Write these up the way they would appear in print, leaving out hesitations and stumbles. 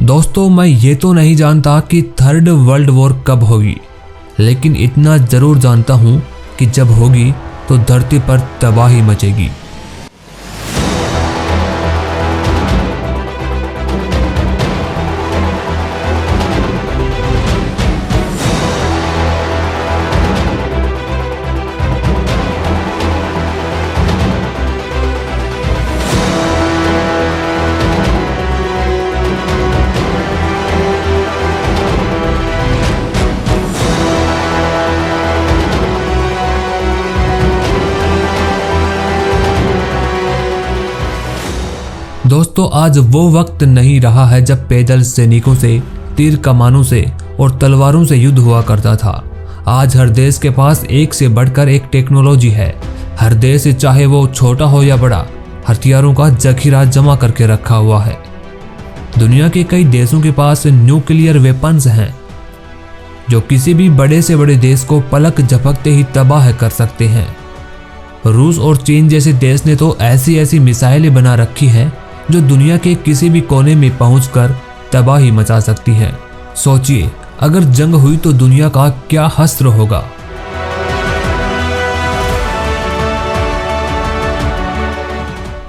दोस्तों, मैं ये तो नहीं जानता कि थर्ड वर्ल्ड वॉर कब होगी, लेकिन इतना जरूर जानता हूँ कि जब होगी तो धरती पर तबाही मचेगी। दोस्तों, आज वो वक्त नहीं रहा है जब पैदल सैनिकों से, तीर कमानों से और तलवारों से युद्ध हुआ करता था। आज हर देश के पास एक से बढ़कर एक टेक्नोलॉजी है। हर देश, चाहे वो छोटा हो या बड़ा, हथियारों का जखीरा जमा करके रखा हुआ है। दुनिया के कई देशों के पास न्यूक्लियर वेपन्स हैं जो किसी भी बड़े से बड़े देश को पलक झपकते ही तबाह कर सकते हैं। रूस और चीन जैसे देश ने तो ऐसी ऐसी मिसाइलें बना रखी हैं जो दुनिया के किसी भी कोने में पहुंचकर तबाही मचा सकती हैं। सोचिए, अगर जंग हुई तो दुनिया का क्या हश्र होगा।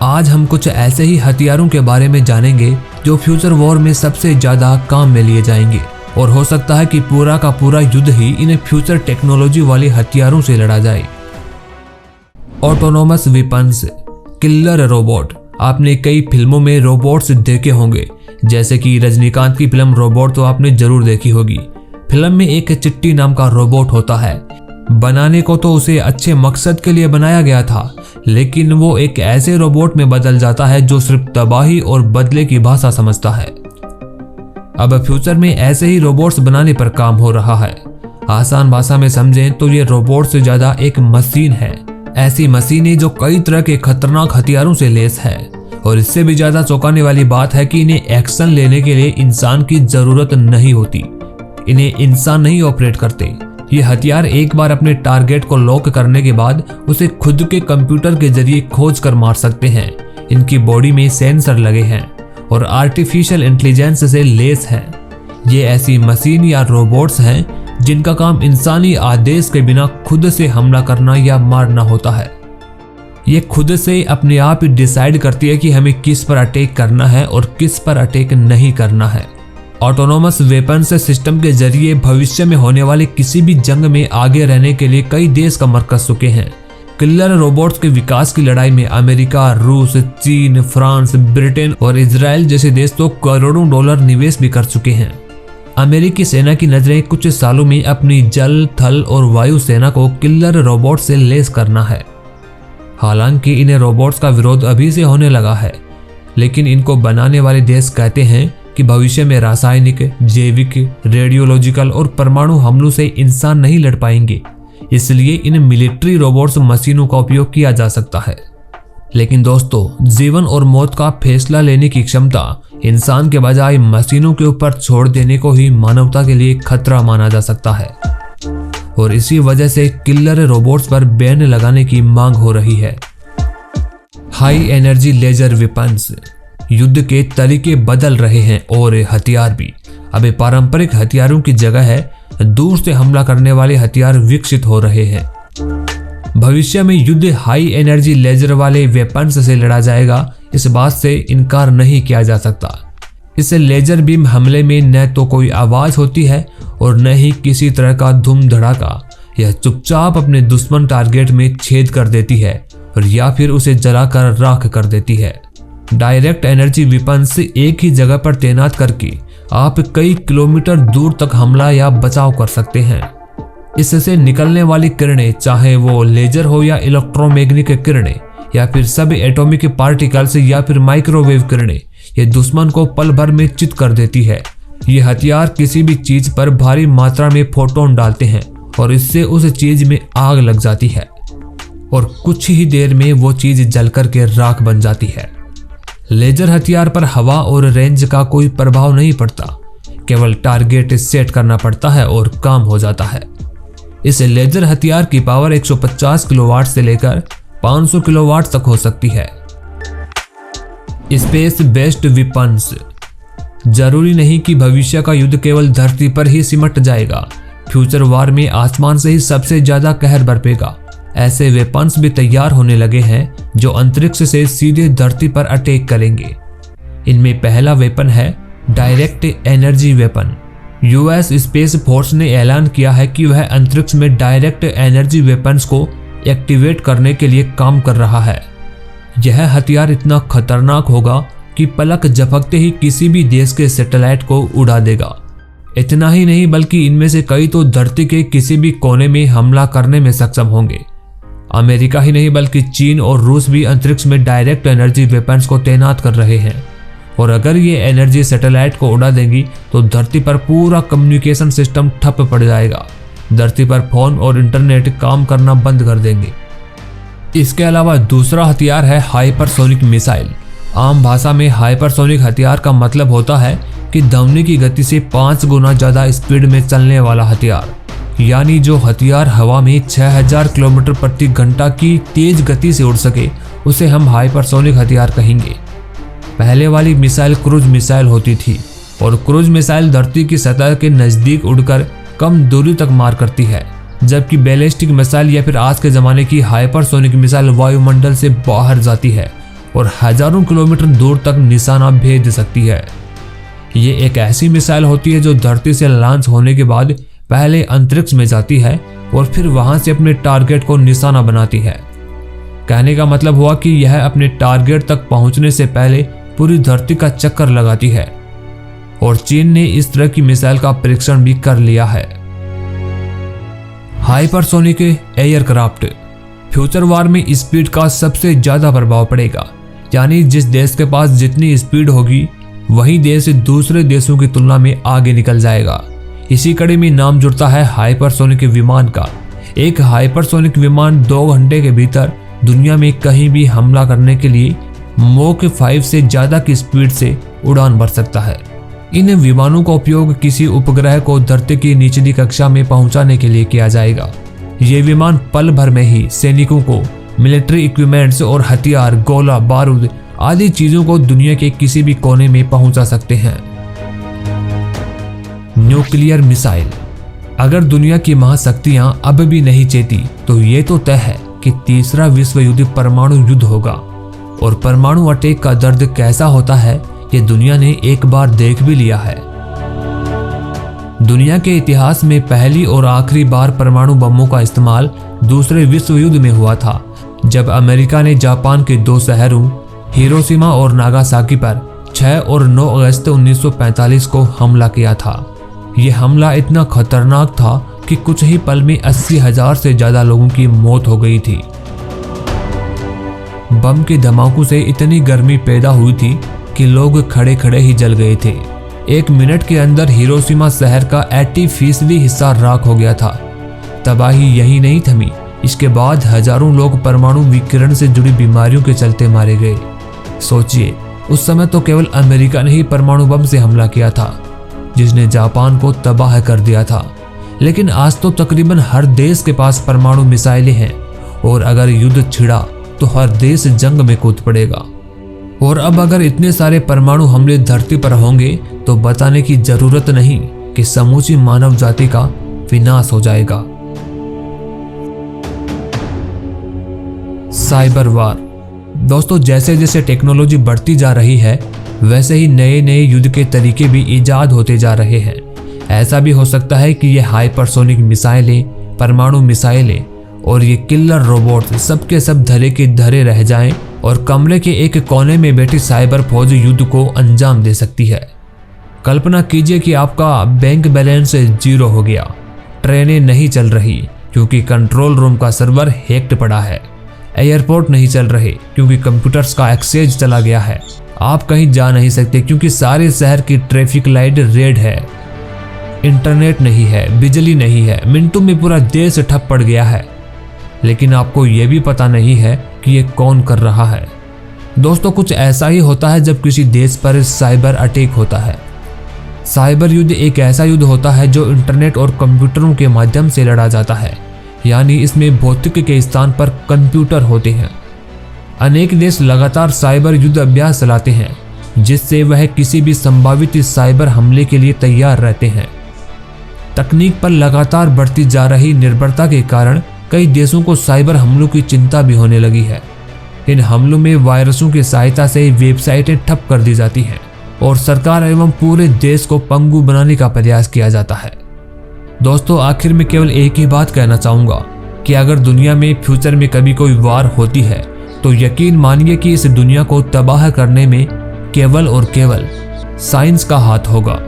आज हम कुछ ऐसे ही हथियारों के बारे में जानेंगे जो फ्यूचर वॉर में सबसे ज्यादा काम में लिए जाएंगे, और हो सकता है कि पूरा का पूरा युद्ध ही इन फ्यूचर टेक्नोलॉजी वाले हथियारों से लड़ा जाए। Autonomous weapons, killer robot. आपने कई फिल्मों में रोबोट्स देखे होंगे, जैसे कि रजनीकांत की फिल्म रोबोट तो आपने जरूर देखी होगी। फिल्म में एक चिट्टी नाम का रोबोट होता है। बनाने को तो उसे अच्छे मकसद के लिए बनाया गया था, लेकिन वो एक ऐसे रोबोट में बदल जाता है जो सिर्फ तबाही और बदले की भाषा समझता है। अब फ्यूचर में ऐसे ही रोबोट्स बनाने पर काम हो रहा है। आसान भाषा में समझें तो ये रोबोट से ज्यादा एक मशीन है। ऐसी मशीनें जो कई तरह के खतरनाक हथियारों से लैस है, और इससे भी ज्यादा चौंकाने वाली बात है कि इन्हें एक्शन लेने के लिए इंसान की जरूरत नहीं होती। इन्हें इंसान नहीं ऑपरेट करते। ये हथियार एक बार अपने टारगेट को लॉक करने के बाद उसे खुद के कंप्यूटर के जरिए खोज कर मार सकते हैं। इनकी बॉडी में सेंसर लगे हैं और आर्टिफिशियल इंटेलिजेंस से लैस है। ये ऐसी मशीन या रोबोट्स हैं जिनका काम इंसानी आदेश के बिना खुद से हमला करना या मारना होता है। ये खुद से अपने आप ही डिसाइड करती है कि हमें किस पर अटैक करना है और किस पर अटैक नहीं करना है। ऑटोनोमस वेपन्स सिस्टम के जरिए भविष्य में होने वाले किसी भी जंग में आगे रहने के लिए कई देश कमर कस चुके हैं। किलर रोबोट्स के विकास की लड़ाई में अमेरिका, रूस, चीन, फ्रांस, ब्रिटेन और इजराइल जैसे देश तो करोड़ों डॉलर निवेश भी कर चुके हैं। अमेरिकी सेना की नजरें कुछ सालों में अपनी जल, थल और वायु सेना को किलर रोबोट से लैस करना है। हालांकि इन रोबोट्स का विरोध अभी से होने लगा है, लेकिन इनको बनाने वाले देश कहते हैं कि भविष्य में रासायनिक, जैविक, रेडियोलॉजिकल और परमाणु हमलों से इंसान नहीं लड़ पाएंगे। इसलिए इन मिलिट्री रोबोट्स मशीनों का उपयोग किया जा सकता है। लेकिन दोस्तों, जीवन और मौत का फैसला लेने की क्षमता इंसान के बजाय मशीनों के ऊपर छोड़ देने को ही मानवता के लिए खतरा माना जा सकता है, और इसी वजह से किलर रोबोट्स पर बैन लगाने की मांग हो रही है। High energy laser weapons. युद्ध के तरीके बदल रहे हैं और हथियार भी। अब पारंपरिक हथियारों की जगह है दूर से हमला करने वाले हथियार विकसित हो रहे हैं। भविष्य में युद्ध हाई एनर्जी लेजर वाले वेपन्स से लड़ा जाएगा, इस बात से इनकार नहीं किया जा सकता। इस लेजर बीम हमले में न तो कोई आवाज होती है और न ही किसी तरह का धूम धड़ाका। यह चुपचाप अपने दुश्मन टारगेट में छेद कर देती है और या फिर उसे जलाकर राख कर देती है। डायरेक्ट एनर्जी वेपन्स एक ही जगह पर तैनात करके आप कई किलोमीटर दूर तक हमला या बचाव कर सकते हैं। इससे निकलने वाली किरणें, चाहे वो लेजर हो या इलेक्ट्रोमैग्नेटिक किरणें या फिर सब एटॉमिक पार्टिकल्स या फिर माइक्रोवेव किरणें, ये दुश्मन को पल भर में चित कर देती है। ये हथियार किसी भी चीज पर भारी मात्रा में फोटोन डालते हैं और इससे उस चीज में आग लग जाती है और कुछ ही देर में वो चीज जलकर के राख बन जाती है। लेजर हथियार पर हवा और रेंज का कोई प्रभाव नहीं पड़ता, केवल टारगेट सेट करना पड़ता है और काम हो जाता है। इस लेजर हथियार की पावर 150 किलोवाट से लेकर 500 किलोवाट तक हो सकती है। Space based weapons. जरूरी नहीं कि भविष्य का युद्ध केवल धरती पर ही सिमट जाएगा। फ्यूचर वार में आसमान से ही सबसे ज्यादा कहर बरपेगा। ऐसे वेपन्स भी तैयार होने लगे हैं जो अंतरिक्ष से सीधे धरती पर अटैक करेंगे। इनमें पहला वेपन है direct energy weapon. US space force ने ऐलान किया है कि वह अंतरिक्ष में डायरेक्ट एनर्जी वेपन्स को एक्टिवेट करने के लिए काम कर रहा है। यह हथियार इतना खतरनाक होगा कि पलक झपकते ही किसी भी देश के सैटेलाइट को उड़ा देगा। इतना ही नहीं बल्कि इनमें से कई तो धरती के किसी भी कोने में हमला करने में सक्षम होंगे। अमेरिका ही नहीं बल्कि चीन और रूस भी अंतरिक्ष में डायरेक्ट एनर्जी वेपन्स को तैनात कर रहे हैं। और अगर ये एनर्जी सैटेलाइट को उड़ा देंगी तो धरती पर पूरा कम्युनिकेशन सिस्टम ठप पड़ जाएगा। धरती पर फोन और इंटरनेट काम करना बंद कर देंगे। इसके अलावा दूसरा हथियार है हाइपरसोनिक मिसाइल। आम भाषा में हाइपरसोनिक हथियार का मतलब होता है कि ध्वनि की गति से 5 गुना ज्यादा स्पीड में चलने वाला हथियार। यानी जो हथियार हवा में 6000 किलोमीटर प्रति घंटा की तेज गति से उड़ सके उसे हम हाइपरसोनिक हथियार कहेंगे। पहले वाली मिसाइल क्रूज मिसाइल होती थी और क्रूज मिसाइल धरती की सतह के नजदीक उड़कर कम दूरी तक मार करती है, जबकि बैलिस्टिक मिसाइल या फिर आज के जमाने की हाइपरसोनिक मिसाइल वायुमंडल से बाहर जाती है और हजारों किलोमीटर दूर तक निशाना भेज सकती है। ये एक ऐसी मिसाइल होती है जो धरती से लॉन्च होने के बाद पहले अंतरिक्ष में जाती है और फिर वहां से अपने टारगेट को निशाना बनाती है। कहने का मतलब हुआ कि यह अपने टारगेट तक पहुंचने से पहले पूरी धरती का चक्कर लगाती है और चीन ने इस तरह की मिसाइल का परीक्षण भी कर लिया है। Hypersonic aircraft. फ्यूचर वार में स्पीड का सबसे ज्यादा प्रभाव पड़ेगा। यानी जिस देश के पास जितनी स्पीड होगी वही देश दूसरे देशों की तुलना में आगे निकल जाएगा। इसी कड़ी में नाम जुड़ता है हाइपरसोनिक विमान का। एक हाइपरसोनिक विमान 2 घंटे के भीतर दुनिया में कहीं भी हमला करने के लिए मॉक 5 से ज्यादा की स्पीड से उड़ान भर सकता है। इन विमानों का उपयोग किसी उपग्रह को धरती की निचली कक्षा में पहुंचाने के लिए किया जाएगा। ये विमान पल भर में ही सैनिकों को मिलिट्री इक्विपमेंट्स और हथियार, गोला बारूद आदि चीजों को दुनिया के किसी भी कोने में पहुंचा सकते हैं। Nuclear missile. अगर दुनिया की महाशक्तियां अब भी नहीं चेती तो ये तो तय है कि तीसरा विश्व युद्ध परमाणु युद्ध होगा। और परमाणु अटैक का दर्द कैसा होता है ये दुनिया ने एक बार देख भी लिया है। दुनिया के इतिहास में पहली और आखिरी बार परमाणु बमों का इस्तेमाल दूसरे विश्व युद्ध में हुआ था, जब अमेरिका ने जापान के 2 शहरों हिरोशिमा और नागासाकी पर 6 और 9 अगस्त 1945 को हमला किया था। यह हमला इतना खतरनाक था कि कुछ ही पल में 80,000 से ज्यादा लोगों की मौत हो गई थी। बम के धमाकों से इतनी गर्मी पैदा हुई थी कि लोग खड़े खड़े ही जल गए थे। 1 मिनट के अंदर हिरोशिमा शहर का 80% हिस्सा राख हो गया था। तबाही यही नहीं थमी, इसके बाद हजारों लोग परमाणु विकिरण से जुड़ी बीमारियों के चलते मारे गए। सोचिए, उस समय तो केवल अमेरिका ने ही परमाणु बम से हमला किया था जिसने जापान को तबाह कर दिया था, लेकिन आज तो तकरीबन हर देश के पास परमाणु मिसाइलें हैं और अगर युद्ध छिड़ा तो हर देश जंग में कूद पड़ेगा। और अब अगर इतने सारे परमाणु हमले धरती पर होंगे तो बताने की जरूरत नहीं कि समूची मानव जाति का विनाश हो जाएगा। साइबर वार। दोस्तों, जैसे जैसे टेक्नोलॉजी बढ़ती जा रही है वैसे ही नए नए युद्ध के तरीके भी इजाद होते जा रहे हैं। ऐसा भी हो सकता है कि ये हाइपरसोनिक मिसाइलें, परमाणु मिसाइलें और ये किलर रोबोट सबके सब धरे के धरे रह जाएं और कमरे के एक कोने में बैठी साइबर फौज युद्ध को अंजाम दे सकती है। कल्पना कीजिए कि आपका बैंक बैलेंस 0 हो गया, ट्रेनें नहीं चल रही क्योंकि कंट्रोल रूम का सर्वर हैक्ड पड़ा है, एयरपोर्ट नहीं चल रहे क्योंकि कंप्यूटर्स का एक्सेस चला गया है, आप कहीं जा नहीं सकते क्योंकि सारे शहर की ट्रैफिक लाइट रेड है, इंटरनेट नहीं है, बिजली नहीं है, मिनटों में पूरा देश ठप पड़ गया है। लेकिन आपको यह भी पता नहीं है कि ये कौन कर रहा है। दोस्तों, कुछ ऐसा ही होता है जब किसी देश पर साइबर अटैक होता है। साइबर युद्ध एक ऐसा युद्ध होता है जो इंटरनेट और कंप्यूटरों के माध्यम से लड़ा जाता है, यानी इसमें भौतिक के स्थान पर कंप्यूटर होते हैं। अनेक देश लगातार साइबर युद्ध अभ्यास चलाते हैं। जिससे वह किसी भी संभावित साइबर हमले के लिए तैयार रहते हैं। तकनीक पर लगातार बढ़ती जा रही निर्भरता के कारण कई देशों को साइबर हमलों की चिंता भी होने लगी है। इन हमलों में वायरसों की सहायता से वेबसाइटें ठप कर दी जाती हैं और सरकार एवं पूरे देश को पंगु बनाने का प्रयास किया जाता है। दोस्तों, आखिर में केवल एक ही बात कहना चाहूँगा कि अगर दुनिया में फ्यूचर में कभी कोई वार होती है तो यकीन मानिए कि इस दुनिया को तबाह करने में केवल और केवल साइंस का हाथ होगा।